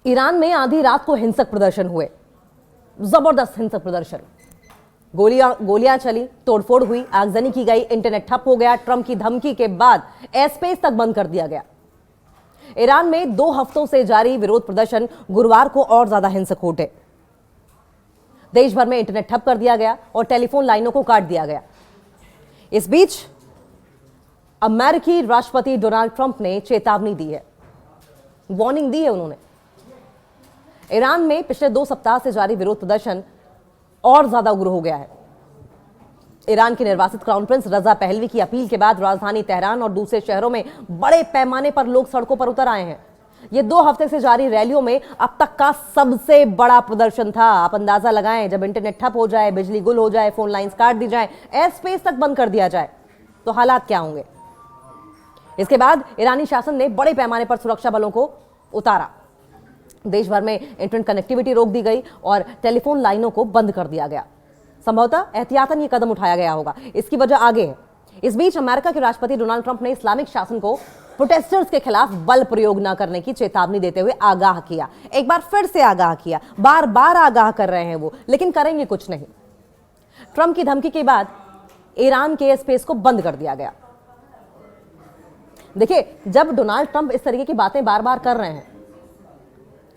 Iran में आधी रात को हिंसक प्रदर्शन हुए, जबरदस्त हिंसक प्रदर्शन। गोलियां चली, तोड़फोड़ हुई, आगजनी की गई, इंटरनेट ठप हो गया। ट्रंप की धमकी के बाद एयरस्पेस तक बंद कर दिया गया। ईरान में 2 हफ्तों से जारी विरोध प्रदर्शन गुरुवार को और ज्यादा हिंसक हो उठे। देश भर में इंटरनेट ठप कर दिया गया और टेलीफोन लाइनों को काट दिया गया। इस बीच अमेरिकी राष्ट्रपति डोनाल्ड ट्रंप ने चेतावनी दी है, वार्निंग दी है उन्होंने। ईरान में पिछले 2 सप्ताह से जारी विरोध प्रदर्शन और ज्यादा उग्र हो गया है। ईरान के निर्वासित क्राउन प्रिंस रजा पहलवी की अपील के बाद राजधानी तेहरान और दूसरे शहरों में बड़े पैमाने पर लोग सड़कों पर उतर आए हैं। ये 2 हफ्ते से जारी रैलियों में अब तक का सबसे बड़ा प्रदर्शन था। आप अंदाजा लगाएं, जब इंटरनेट ठप हो जाए, बिजली गुल हो जाए, फोन लाइंस काट दी जाए, एयर स्पेस तक बंद कर दिया जाए, तो हालात क्या होंगे। इसके बाद ईरानी शासन ने बड़े पैमाने पर सुरक्षा बलों को उतारा। देश भर में इंटरनेट कनेक्टिविटी रोक दी गई और टेलीफोन लाइनों को बंद कर दिया गया। संभवतः एहतियातन ये कदम उठाया गया होगा, इसकी वजह आगे है। इस बीच अमेरिका के राष्ट्रपति डोनाल्ड ट्रंप ने इस्लामिक शासन को प्रोटेस्टर्स के खिलाफ बल प्रयोग न करने की चेतावनी देते हुए आगाह किया। एक बार फिर से आगाह किया, बार बार आगाह कर रहे हैं वो, लेकिन करेंगे कुछ नहीं। ट्रंप की धमकी के बाद ईरान के स्पेस को बंद कर दिया गया। देखिए, जब डोनाल्ड ट्रंप इस तरीके की बातें बार बार कर रहे हैं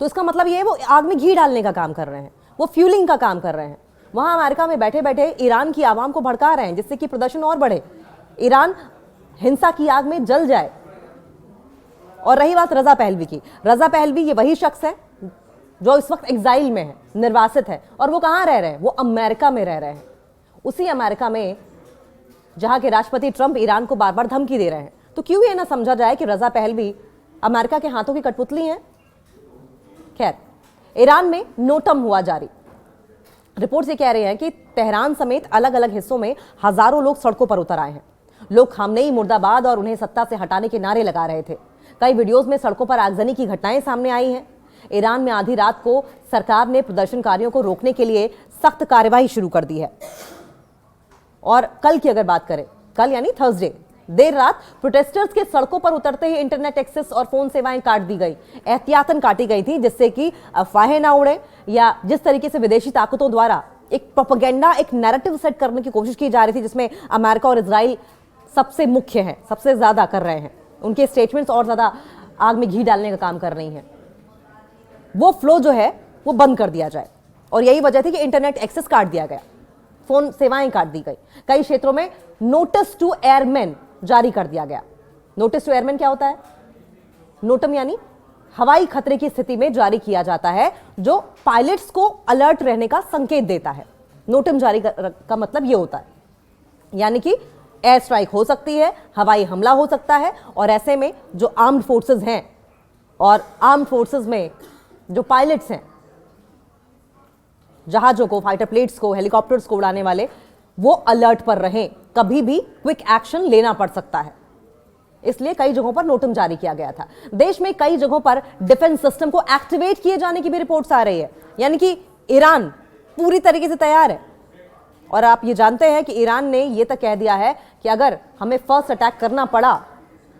तो इसका मतलब ये है वो आग में घी डालने का काम कर रहे हैं, वो फ्यूलिंग का काम कर रहे हैं। वहां अमेरिका में बैठे बैठे ईरान की आवाम को भड़का रहे हैं, जिससे कि प्रदर्शन और बढ़े, ईरान हिंसा की आग में जल जाए। और रही बात रजा पहलवी की, रजा पहलवी ये वही शख्स है जो इस वक्त एग्जाइल में है, निर्वासित है। और वो कहां रह रहे हैं? वो अमेरिका में रह रहे हैं। उसी अमेरिका में जहां के राष्ट्रपति ट्रंप ईरान को बार बार धमकी दे रहे हैं। तो क्यों ये ना समझा जाए कि रजा पहलवी अमेरिका के हाथों की कठपुतली है। खैर, ईरान में नोटम हुआ जारी। रिपोर्ट्स ये कह रहे हैं कि तेहरान समेत अलग अलग हिस्सों में हजारों लोग सड़कों पर उतर आए हैं। लोग खामनेई मुर्दाबाद और उन्हें सत्ता से हटाने के नारे लगा रहे थे। कई वीडियोस में सड़कों पर आगजनी की घटनाएं सामने आई हैं। ईरान में आधी रात को सरकार ने प्रदर्शनकारियों को रोकने के लिए सख्त कार्यवाही शुरू कर दी है। और कल की अगर बात करें, कल यानी थर्सडे देर रात प्रोटेस्टर्स के सड़कों पर उतरते ही इंटरनेट एक्सेस और फोन सेवाएं काट दी गई, एहतियातन काटी गई थी, जिससे कि अफवाहें ना उड़े या जिस तरीके से विदेशी ताकतों द्वारा एक प्रोपेगेंडा, एक नैरेटिव सेट करने की कोशिश की जा रही थी, जिसमें अमेरिका और इजराइल सबसे मुख्य हैं, सबसे ज्यादा कर रहे हैं। उनके स्टेटमेंट्स और ज्यादा आग में घी डालने का काम कर रही हैं। वो फ्लो जो है वो बंद कर दिया जाए। और यही वजह थी कि इंटरनेट एक्सेस काट दिया गया, फोन सेवाएं काट दी गई। कई क्षेत्रों में नोटिस टू एयरमैन जारी कर दिया गया। नोटिस टू एयरमैन क्या होता है? नोटम यानी हवाई खतरे की स्थिति में जारी किया जाता है, जो पायलट्स को अलर्ट रहने का संकेत देता है। नोटम जारी का मतलब यह होता है, यानी कि एयर स्ट्राइक हो सकती है, हवाई हमला हो सकता है। और ऐसे में जो आर्म्ड फोर्सेस हैं और आर्म्ड फोर्सेस में जो पायलट्स हैं, जहाजों को, फाइटर प्लेट्स को, हेलीकॉप्टर्स को उड़ाने वाले, वो अलर्ट पर रहें। कभी भी क्विक एक्शन लेना पड़ सकता है। इसलिए कई जगहों पर नोटम जारी किया गया था। देश में कई जगहों पर डिफेंस सिस्टम को एक्टिवेट किए जाने की भी रिपोर्ट्स आ रही है, यानी कि ईरान पूरी तरीके से तैयार है। और आप ये जानते हैं कि ईरान ने यह तक कह दिया है कि अगर हमें फर्स्ट अटैक करना पड़ा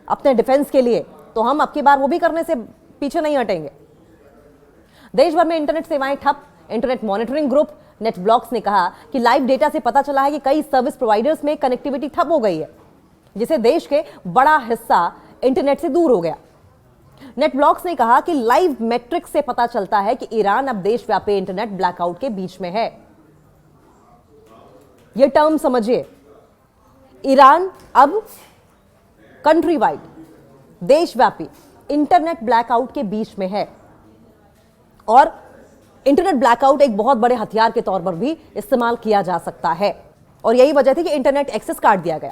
अपने डिफेंस के लिए, तो हम अब की बार वो भी करने से पीछे नहीं हटेंगे। देश भर में इंटरनेट सेवाएं ठप। Internet monitoring group net blocks ने कहा कि लाइव डेटा से पता चला है कि कई सर्विस प्रोवाइडर्स में कनेक्टिविटी ठप हो गई है, जिससे देश के बड़ा हिस्सा इंटरनेट से दूर हो गया। नेट ब्लॉक्स ने कहा कि लाइव मैट्रिक्स से पता चलता है कि ईरान अब देशव्यापी इंटरनेट ब्लैकआउट के बीच में है। यह टर्म समझिए, ईरान अब कंट्री वाइड, देशव्यापी इंटरनेट ब्लैकआउट के बीच में है। और इंटरनेट ब्लैकआउट एक बहुत बड़े हथियार के तौर पर भी इस्तेमाल किया जा सकता है। और यही वजह थी कि इंटरनेट एक्सेस काट दिया गया,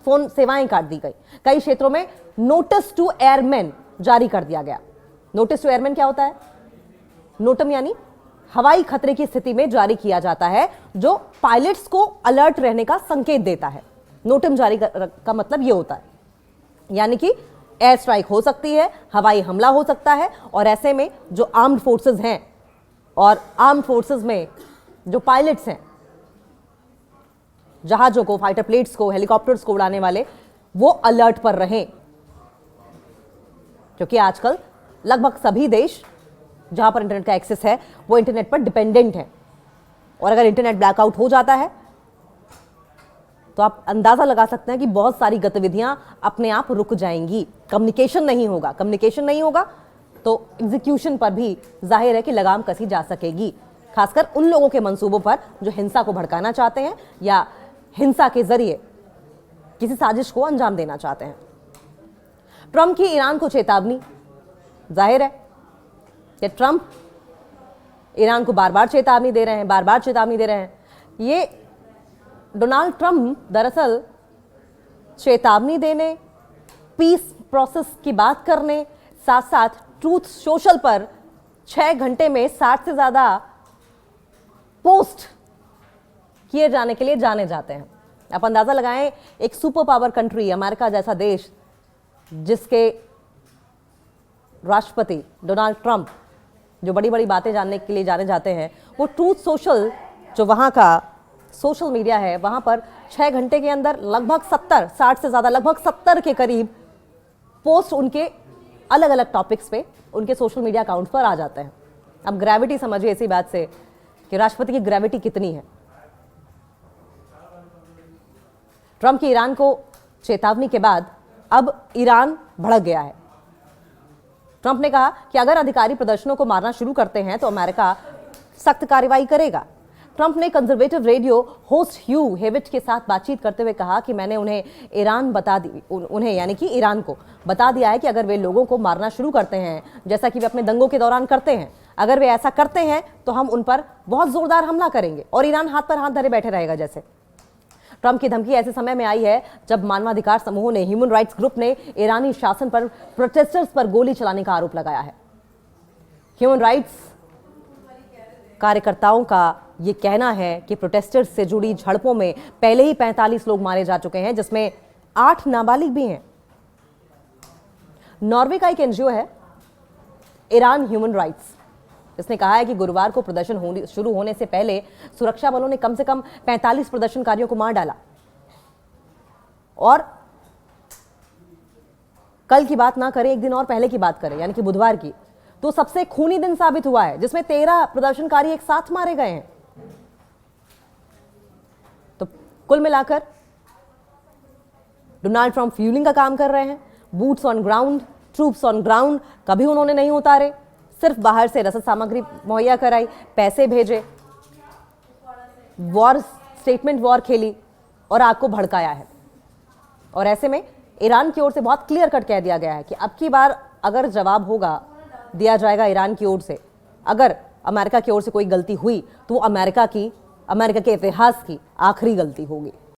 फोन सेवाएं काट दी गई। कई क्षेत्रों में नोटिस टू एयरमैन जारी कर दिया गया। नोटिस टू एयरमैन क्या होता है? नोटम यानी हवाई खतरे की स्थिति में जारी किया जाता है, जो पायलट्स को अलर्ट रहने का संकेत देता है। नोटम जारी का मतलब यह होता है, यानी कि एयर स्ट्राइक हो सकती है, हवाई हमला हो सकता है। और ऐसे में जो आर्म्ड फोर्सेस हैं और आर्म्ड फोर्सेस में जो पायलट्स हैं, जहाजों को, फाइटर प्लेट्स को, हेलीकॉप्टर्स को उड़ाने वाले, वो अलर्ट पर रहें। क्योंकि आजकल लगभग सभी देश जहां पर इंटरनेट का एक्सेस है वो इंटरनेट पर डिपेंडेंट है, और अगर इंटरनेट ब्लैकआउट हो जाता है तो आप अंदाजा लगा सकते हैं कि बहुत सारी गतिविधियां अपने आप रुक जाएंगी। कम्युनिकेशन नहीं होगा तो एग्जीक्यूशन पर भी जाहिर है कि लगाम कसी जा सकेगी, खासकर उन लोगों के मंसूबों पर जो हिंसा को भड़काना चाहते हैं या हिंसा के जरिए किसी साजिश को अंजाम देना चाहते हैं। ट्रंप की ईरान को चेतावनी, जाहिर है कि ट्रंप ईरान को बार बार चेतावनी दे रहे हैं। ये डोनाल्ड ट्रंप दरअसल चेतावनी देने, पीस प्रोसेस की बात करने, साथ साथ ट्रूथ सोशल पर 6 घंटे में 60 से ज्यादा पोस्ट किए जाने के लिए जाने जाते हैं। आप अंदाजा लगाएं, एक सुपर पावर कंट्री अमेरिका जैसा देश, जिसके राष्ट्रपति डोनाल्ड ट्रंप जो बड़ी बड़ी बातें जानने के लिए जाने जाते हैं, वो ट्रूथ सोशल जो वहां का सोशल मीडिया है, वहां पर 6 घंटे के अंदर लगभग 60 से ज्यादा, लगभग 70 के करीब पोस्ट उनके अलग अलग टॉपिक्स पे उनके सोशल मीडिया अकाउंट पर आ जाते हैं। अब ग्रेविटी समझिए इसी बात से कि राष्ट्रपति की ग्रेविटी कितनी है। ट्रंप की ईरान को चेतावनी के बाद अब ईरान भड़क गया है। ट्रंप ने कहा कि अगर अधिकारी प्रदर्शनों को मारना शुरू करते हैं तो अमेरिका सख्त कार्रवाई करेगा। ट्रंप ने कंजर्वेटिव रेडियो होस्ट ह्यू हेविट के साथ बातचीत करते हुए कहा कि मैंने उन्हें यानी कि ईरान को बता दिया है कि अगर वे लोगों को मारना शुरू करते हैं, जैसा कि वे अपने दंगों के दौरान करते हैं, अगर वे ऐसा करते हैं तो हम उन पर बहुत जोरदार हमला करेंगे और ईरान हाथ पर हाथ धरे बैठे रहेगा। जैसे ट्रंप की धमकी ऐसे समय में आई है जब मानवाधिकार समूहों ने, ह्यूमन राइट्स ग्रुप ने ईरानी शासन पर प्रोटेस्टर्स पर गोली चलाने का आरोप लगाया है। ह्यूमन राइट्स कार्यकर्ताओं का ये कहना है कि प्रोटेस्टर्स से जुड़ी झड़पों में पहले ही 45 लोग मारे जा चुके हैं, जिसमें 8 नाबालिग भी हैं। नॉर्वे का एक एनजीओ है ईरान ह्यूमन राइट्स, इसने कहा है कि गुरुवार को प्रदर्शन शुरू होने से पहले सुरक्षा बलों ने कम से कम 45 प्रदर्शनकारियों को मार डाला। और कल की बात ना करें, एक दिन और पहले की बात करें, यानी कि बुधवार की, तो सबसे खूनी दिन साबित हुआ है, जिसमें 13 प्रदर्शनकारी एक साथ मारे गए हैं। तो कुल मिलाकर डोनाल्ड ट्रंप फ्यूलिंग का काम कर रहे हैं, boots on ground, troops on ground कभी उन्होंने नहीं उतारे, सिर्फ बाहर से रसद सामग्री मुहैया कराई, पैसे भेजे, वॉर स्टेटमेंट वॉर खेली और आग को भड़काया है। और ऐसे में ईरान की ओर से बहुत क्लियर कट कह दिया गया है कि अब की बार अगर जवाब दिया जाएगा ईरान की ओर से, अगर अमेरिका की ओर से कोई गलती हुई तो वो अमेरिका के इतिहास की आखिरी गलती होगी।